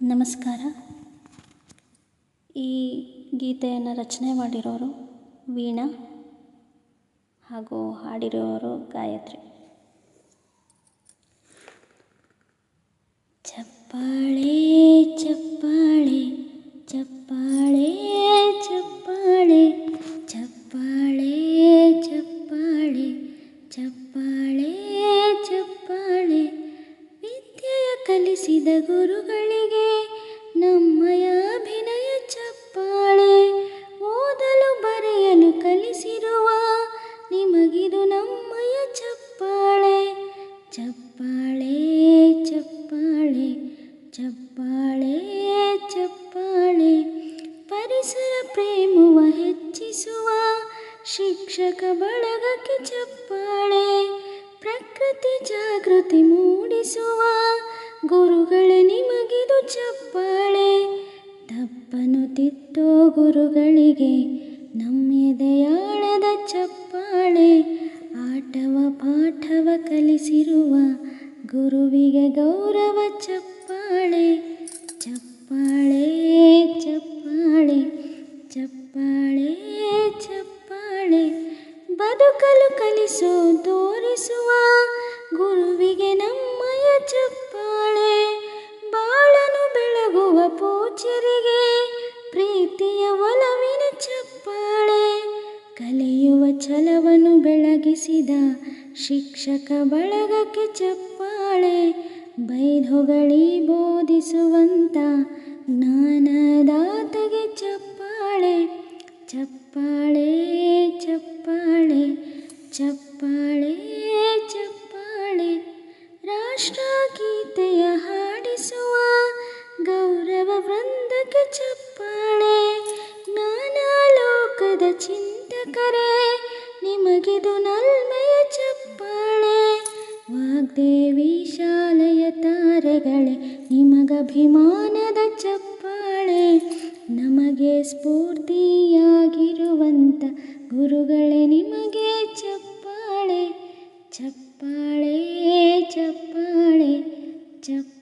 ನಮಸ್ಕಾರ. ಈ ಗೀತೆಯನ್ನು ರಚನೆ ಮಾಡಿರೋರು ವೀಣಾ ಹಾಗೂ ಹಾಡಿರೋರು ಗಾಯತ್ರಿ. ಚಪ್ಪಾಳೆ ಚಪ್ಪಾಳೆ ಚಪ್ಪಾಳೆ ಚಪ್ಪಾಳೆ ಚಪ್ಪಾಳೆ ಚಪ್ಪಾಳೆ ಚಪ್ಪಾಳೆ ಚಪ್ಪಾಳೆ ವಿದ್ಯೆಯ ಕಲಿಸಿದ ಗುರುಗಳಿಗೆ ನಮ್ಮಯ ಅಭಿನಯ ಚಪ್ಪಾಳೆ. ಓದಲು ಬರೆಯಲು ಕಲಿಸಿರುವ ನಿಮಗಿದು ನಮ್ಮಯ ಚಪ್ಪಾಳೆ. ಚಪ್ಪಾಳೆ ಚಪ್ಪಾಳೆ ಚಪ್ಪಾಳೆ ಚಪ್ಪಾಳೆ ಪರಿಸರ ಪ್ರೇಮವ ಹೆಚ್ಚಿಸುವ ಶಿಕ್ಷಕ ಬಳಗಕ್ಕೆ ಚಪ್ಪಾಳೆ. ಪ್ರಕೃತಿ ಜಾಗೃತಿ ಮೂಡಿಸುವ ಗುರುಗಳೇ ನಿಮಗಿದು ಚಪ್ಪಾಳೆ. ತಪ್ಪನು ತಿದ್ದೋ ಗುರುಗಳಿಗೆ ನಮ್ಮೆದೆಯಾಳದ ಚಪ್ಪಾಳೆ. ಆಟವ ಪಾಠವ ಕಲಿಸಿರುವ ಗುರುವಿಗೆ ಗೌರವ ಚಪ್ಪಾಳೆ. ಚಪ್ಪಾಳೆ ಚಪ್ಪಾಳೆ ಚಪ್ಪಾಳೆ ಚಪ್ಪಾಳೆ ಬದುಕಲು ಕಲಿಸೋ ತೋರಿಸುವ ಗುರುವಿಗೆ ನಮ್ಮಯ ಚಪ್ಪಾಳೆ. ಬಾಳನು ಬೆಳಗುವ ಪೂಜ್ಯರಿಗೆ ಪ್ರೀತಿಯ ಒಲವಿನ ಚಪ್ಪಾಳೆ. ಕಲಿಯುವ ಛಲವನ್ನು ಬೆಳಗಿಸಿದ ಶಿಕ್ಷಕ ಬಳಗಕ್ಕೆ ಚಪ್ಪಾಳೆ. ಬೈದೊಗಳಿ ಬೋಧಿಸುವಂಥ ಜ್ಞಾನದಾತಗೆ ಚಪ್ಪಾಳೆ. ಚಪ್ಪಾಳೆ ಚಪ್ಪಾಳೆ ಚಪ್ಪಾಳೆ ಚಪ್ಪಾಳೆ ರಾಷ್ಟ್ರಗೀತೆಯ ಹಾಡಿಸುವ ಗೌರವ ವೃಂದಕ್ಕೆ ಚಪ್ಪಾಳೆ. ಜ್ಞಾನಲೋಕದ ಚಿಂತಕರೇ ನಿಮಗಿದು ನಲ್ಮೆಯ ಚಪ್ಪಾಳೆ. ವಾಗ್ದೇವಿ ಶಾಲೆಯ ತಾರೆಗಳೇ ನಿಮಗಭಿಮಾನದ ಚಪ್ಪಾಳೆ. ನಮಗೆ ಸ್ಫೂರ್ತಿಯಾಗಿರುವಂಥ ಗುರುಗಳೇ ನಿಮಗೆ ಚಪ್ಪಾಳೆ. ಚಪ್ಪಾಳೆ ಚಪ್ಪಾಳೆ ಚಪ್ಪಾಳೆ